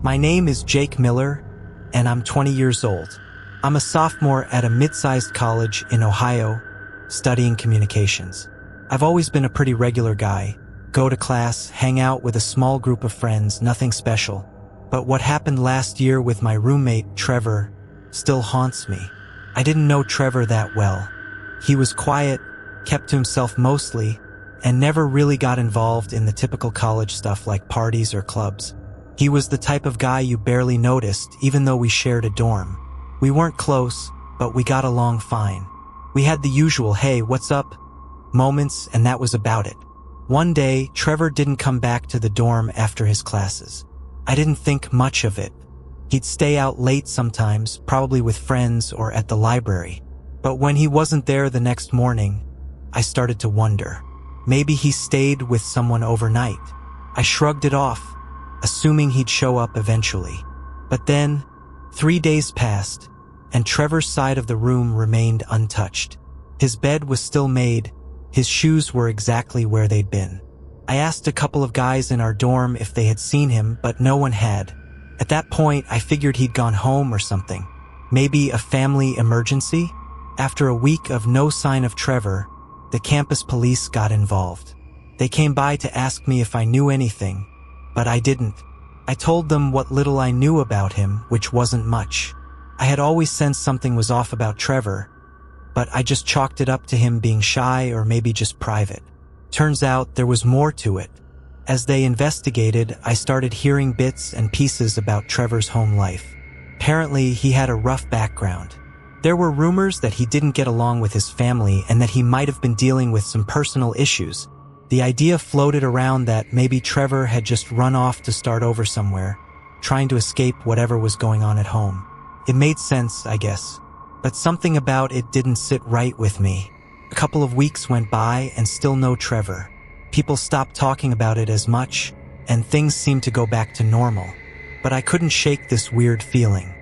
My name is Jake Miller, and I'm 20 years old. I'm a sophomore at a mid-sized college in Ohio, studying communications. I've always been a pretty regular guy. Go to class, hang out with a small group of friends, nothing special. But what happened last year with my roommate, Trevor, still haunts me. I didn't know Trevor that well. He was quiet, kept to himself mostly, and never really got involved in the typical college stuff like parties or clubs. He was the type of guy you barely noticed, even though we shared a dorm. We weren't close, but we got along fine. We had the usual, hey, what's up? Moments, and that was about it. One day, Trevor didn't come back to the dorm after his classes. I didn't think much of it. He'd stay out late sometimes, probably with friends or at the library. But when he wasn't there the next morning, I started to wonder. Maybe he stayed with someone overnight. I shrugged it off, assuming he'd show up eventually. But then, 3 days passed, and Trevor's side of the room remained untouched. His bed was still made, his shoes were exactly where they'd been. I asked a couple of guys in our dorm if they had seen him, but no one had. At that point, I figured he'd gone home or something. Maybe a family emergency? After a week of no sign of Trevor, the campus police got involved. They came by to ask me if I knew anything, but I didn't. I told them what little I knew about him, which wasn't much. I had always sensed something was off about Trevor, but I just chalked it up to him being shy or maybe just private. Turns out there was more to it. As they investigated, I started hearing bits and pieces about Trevor's home life. Apparently, he had a rough background. There were rumors that he didn't get along with his family and that he might have been dealing with some personal issues. The idea floated around that maybe Trevor had just run off to start over somewhere, trying to escape whatever was going on at home. It made sense, I guess. But something about it didn't sit right with me. A couple of weeks went by and still no Trevor. People stopped talking about it as much, and things seemed to go back to normal. But I couldn't shake this weird feeling.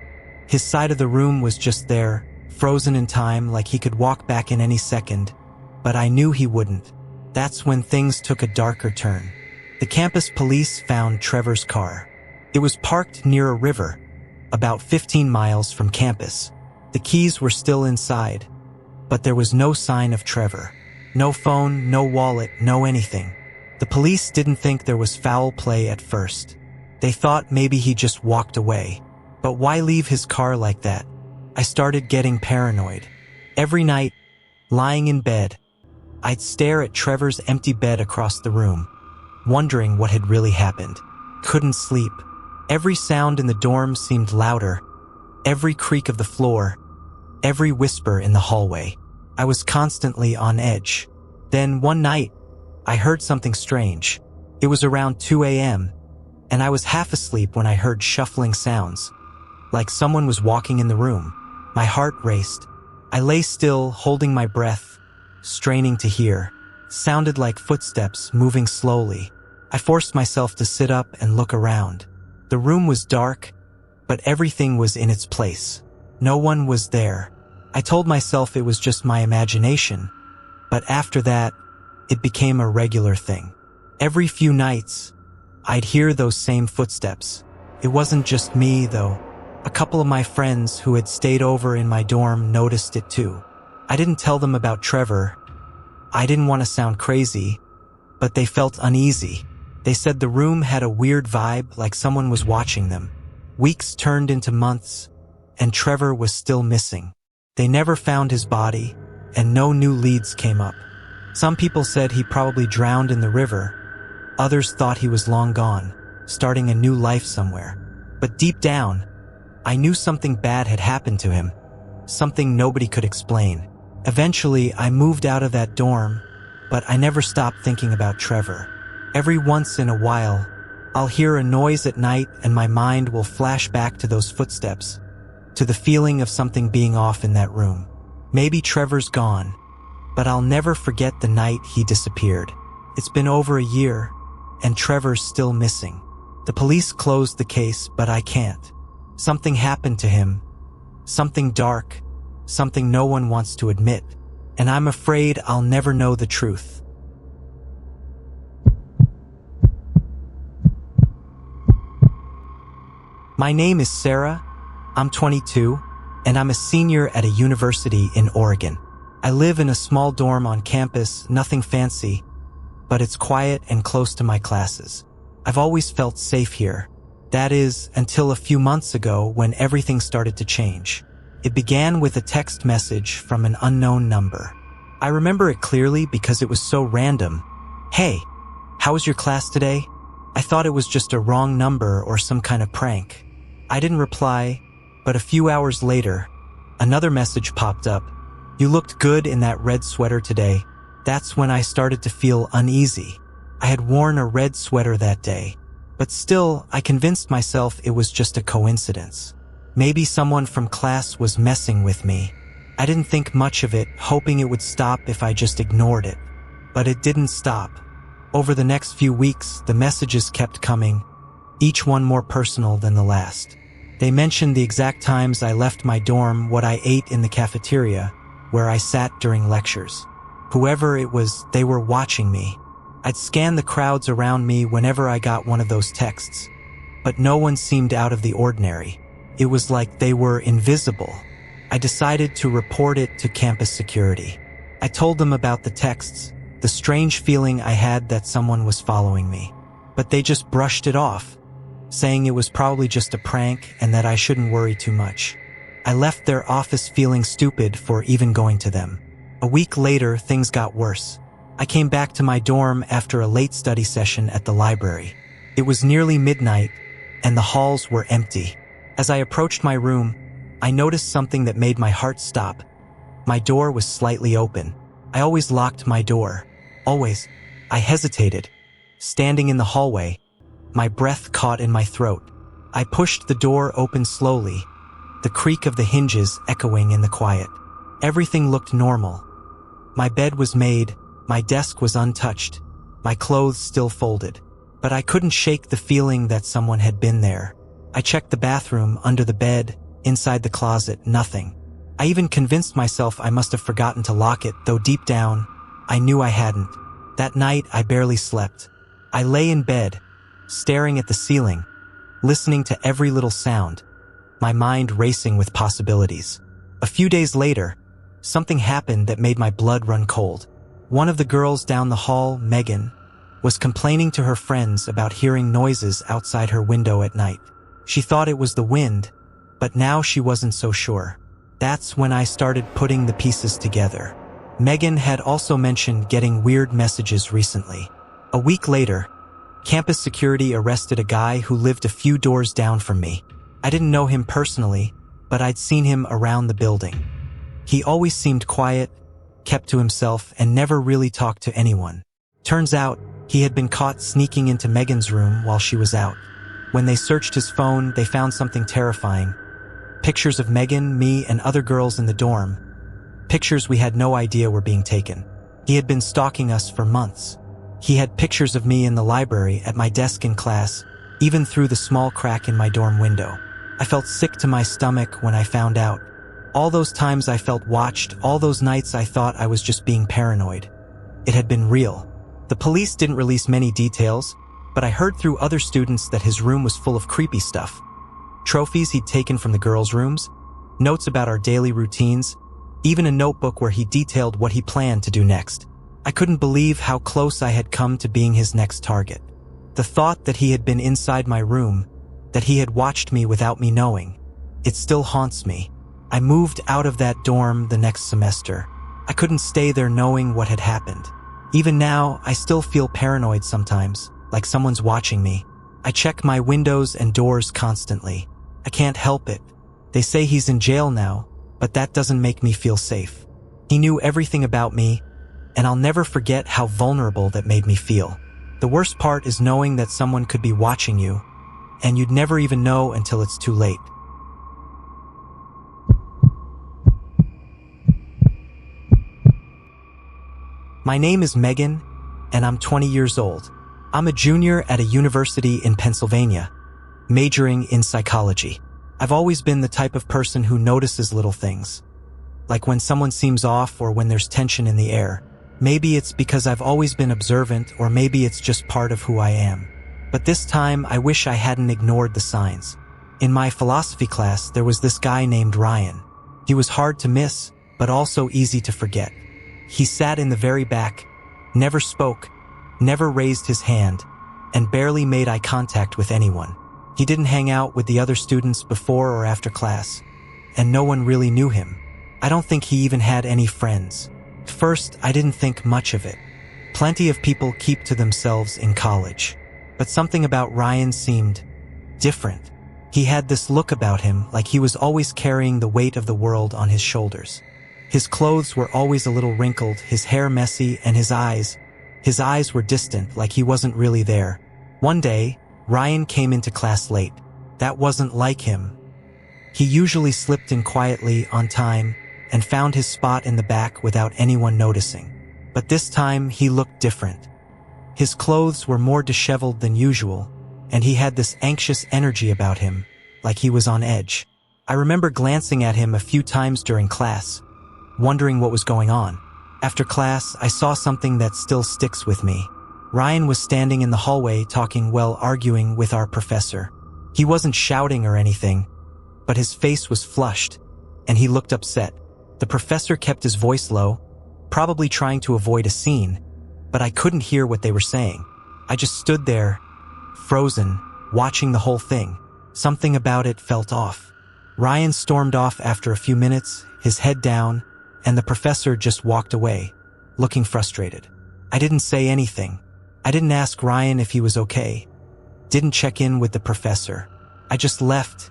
His side of the room was just there, frozen in time, like he could walk back in any second, but I knew he wouldn't. That's when things took a darker turn. The campus police found Trevor's car. It was parked near a river, about 15 miles from campus. The keys were still inside, but there was no sign of Trevor. No phone, no wallet, no anything. The police didn't think there was foul play at first. They thought maybe he just walked away. But why leave his car like that? I started getting paranoid. Every night, lying in bed, I'd stare at Trevor's empty bed across the room, wondering what had really happened. Couldn't sleep. Every sound in the dorm seemed louder. Every creak of the floor, every whisper in the hallway. I was constantly on edge. Then one night, I heard something strange. It was around 2 a.m., and I was half asleep when I heard shuffling sounds, like someone was walking in the room. My heart raced. I lay still, holding my breath, straining to hear. It sounded like footsteps moving slowly. I forced myself to sit up and look around. The room was dark, but everything was in its place. No one was there. I told myself it was just my imagination, but after that, it became a regular thing. Every few nights, I'd hear those same footsteps. It wasn't just me, though. A couple of my friends who had stayed over in my dorm noticed it too. I didn't tell them about Trevor. I didn't want to sound crazy, but they felt uneasy. They said the room had a weird vibe, like someone was watching them. Weeks turned into months, and Trevor was still missing. They never found his body, and no new leads came up. Some people said he probably drowned in the river. Others thought he was long gone, starting a new life somewhere. But deep down, I knew something bad had happened to him, something nobody could explain. Eventually, I moved out of that dorm, but I never stopped thinking about Trevor. Every once in a while, I'll hear a noise at night and my mind will flash back to those footsteps, to the feeling of something being off in that room. Maybe Trevor's gone, but I'll never forget the night he disappeared. It's been over a year, and Trevor's still missing. The police closed the case, but I can't. Something happened to him. Something dark. Something no one wants to admit. And I'm afraid I'll never know the truth. My name is Sarah. I'm 22, and I'm a senior at a university in Oregon. I live in a small dorm on campus, nothing fancy, but it's quiet and close to my classes. I've always felt safe here. That is, until a few months ago when everything started to change. It began with a text message from an unknown number. I remember it clearly because it was so random. "Hey, how was your class today?" I thought it was just a wrong number or some kind of prank. I didn't reply, but a few hours later, another message popped up. "You looked good in that red sweater today." That's when I started to feel uneasy. I had worn a red sweater that day, but still, I convinced myself it was just a coincidence. Maybe someone from class was messing with me. I didn't think much of it, hoping it would stop if I just ignored it. But it didn't stop. Over the next few weeks, the messages kept coming, each one more personal than the last. They mentioned the exact times I left my dorm, what I ate in the cafeteria, where I sat during lectures. Whoever it was, they were watching me. I'd scan the crowds around me whenever I got one of those texts, but no one seemed out of the ordinary. It was like they were invisible. I decided to report it to campus security. I told them about the texts, the strange feeling I had that someone was following me. But they just brushed it off, saying it was probably just a prank and that I shouldn't worry too much. I left their office feeling stupid for even going to them. A week later, things got worse. I came back to my dorm after a late study session at the library. It was nearly midnight, and the halls were empty. As I approached my room, I noticed something that made my heart stop. My door was slightly open. I always locked my door. Always. I hesitated, standing in the hallway, my breath caught in my throat. I pushed the door open slowly, the creak of the hinges echoing in the quiet. Everything looked normal. My bed was made, my desk was untouched, my clothes still folded. But I couldn't shake the feeling that someone had been there. I checked the bathroom, under the bed, inside the closet, nothing. I even convinced myself I must have forgotten to lock it, though deep down, I knew I hadn't. That night, I barely slept. I lay in bed, staring at the ceiling, listening to every little sound, my mind racing with possibilities. A few days later, something happened that made my blood run cold. One of the girls down the hall, Megan, was complaining to her friends about hearing noises outside her window at night. She thought it was the wind, but now she wasn't so sure. That's when I started putting the pieces together. Megan had also mentioned getting weird messages recently. A week later, campus security arrested a guy who lived a few doors down from me. I didn't know him personally, but I'd seen him around the building. He always seemed quiet, kept to himself, and never really talked to anyone. Turns out, he had been caught sneaking into Megan's room while she was out. When they searched his phone, they found something terrifying. Pictures of Megan, me, and other girls in the dorm. Pictures we had no idea were being taken. He had been stalking us for months. He had pictures of me in the library, at my desk in class, even through the small crack in my dorm window. I felt sick to my stomach when I found out. All those times I felt watched, all those nights I thought I was just being paranoid. It had been real. The police didn't release many details, but I heard through other students that his room was full of creepy stuff. Trophies he'd taken from the girls' rooms, notes about our daily routines, even a notebook where he detailed what he planned to do next. I couldn't believe how close I had come to being his next target. The thought that he had been inside my room, that he had watched me without me knowing, it still haunts me. I moved out of that dorm the next semester. I couldn't stay there knowing what had happened. Even now, I still feel paranoid sometimes, like someone's watching me. I check my windows and doors constantly. I can't help it. They say he's in jail now, but that doesn't make me feel safe. He knew everything about me, and I'll never forget how vulnerable that made me feel. The worst part is knowing that someone could be watching you, and you'd never even know until it's too late. My name is Megan, and I'm 20 years old. I'm a junior at a university in Pennsylvania, majoring in psychology. I've always been the type of person who notices little things, like when someone seems off or when there's tension in the air. Maybe it's because I've always been observant, or maybe it's just part of who I am. But this time, I wish I hadn't ignored the signs. In my philosophy class, there was this guy named Ryan. He was hard to miss, but also easy to forget. He sat in the very back, never spoke, never raised his hand, and barely made eye contact with anyone. He didn't hang out with the other students before or after class, and no one really knew him. I don't think he even had any friends. At first, I didn't think much of it. Plenty of people keep to themselves in college. But something about Ryan seemed different. He had this look about him, like he was always carrying the weight of the world on his shoulders. His clothes were always a little wrinkled, his hair messy, and his eyes were distant, like he wasn't really there. One day, Ryan came into class late. That wasn't like him. He usually slipped in quietly, on time, and found his spot in the back without anyone noticing. But this time, he looked different. His clothes were more disheveled than usual, and he had this anxious energy about him, like he was on edge. I remember glancing at him a few times during class, wondering what was going on. After class, I saw something that still sticks with me. Ryan was standing in the hallway arguing with our professor. He wasn't shouting or anything, but his face was flushed, and he looked upset. The professor kept his voice low, probably trying to avoid a scene, but I couldn't hear what they were saying. I just stood there, frozen, watching the whole thing. Something about it felt off. Ryan stormed off after a few minutes, his head down, and the professor just walked away, looking frustrated. I didn't say anything. I didn't ask Ryan if he was okay. Didn't check in with the professor. I just left,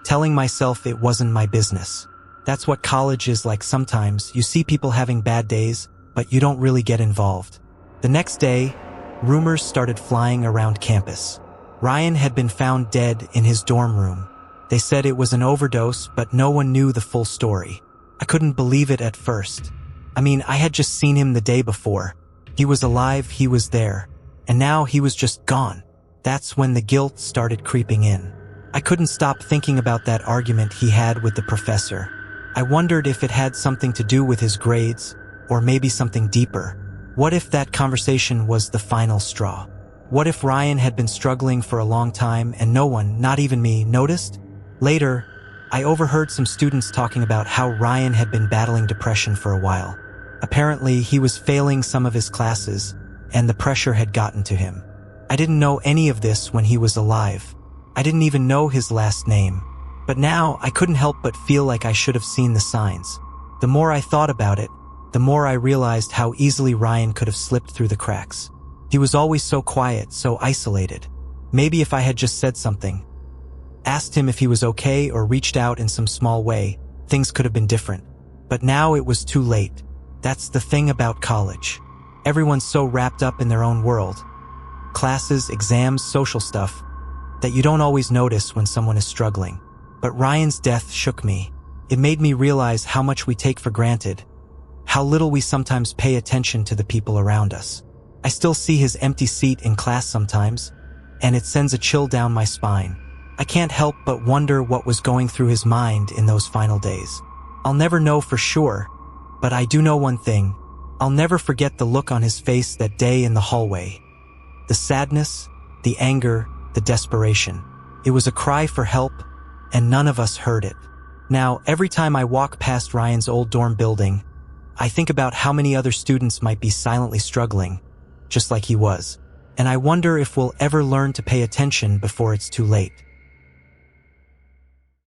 telling myself it wasn't my business. That's what college is like sometimes. You see people having bad days, but you don't really get involved. The next day, rumors started flying around campus. Ryan had been found dead in his dorm room. They said it was an overdose, but no one knew the full story. I couldn't believe it at first. I mean, I had just seen him the day before. He was alive, he was there, and now he was just gone. That's when the guilt started creeping in. I couldn't stop thinking about that argument he had with the professor. I wondered if it had something to do with his grades, or maybe something deeper. What if that conversation was the final straw? What if Ryan had been struggling for a long time and no one, not even me, noticed? Later, I overheard some students talking about how Ryan had been battling depression for a while. Apparently, he was failing some of his classes, and the pressure had gotten to him. I didn't know any of this when he was alive. I didn't even know his last name. But now, I couldn't help but feel like I should have seen the signs. The more I thought about it, the more I realized how easily Ryan could have slipped through the cracks. He was always so quiet, so isolated. Maybe if I had just said something, asked him if he was okay or reached out in some small way, things could have been different. But now it was too late. That's the thing about college. Everyone's so wrapped up in their own world. Classes, exams, social stuff, that you don't always notice when someone is struggling. But Ryan's death shook me. It made me realize how much we take for granted, how little we sometimes pay attention to the people around us. I still see his empty seat in class sometimes, and it sends a chill down my spine. I can't help but wonder what was going through his mind in those final days. I'll never know for sure, but I do know one thing. I'll never forget the look on his face that day in the hallway. The sadness, the anger, the desperation. It was a cry for help, and none of us heard it. Now, every time I walk past Ryan's old dorm building, I think about how many other students might be silently struggling, just like he was. And I wonder if we'll ever learn to pay attention before it's too late.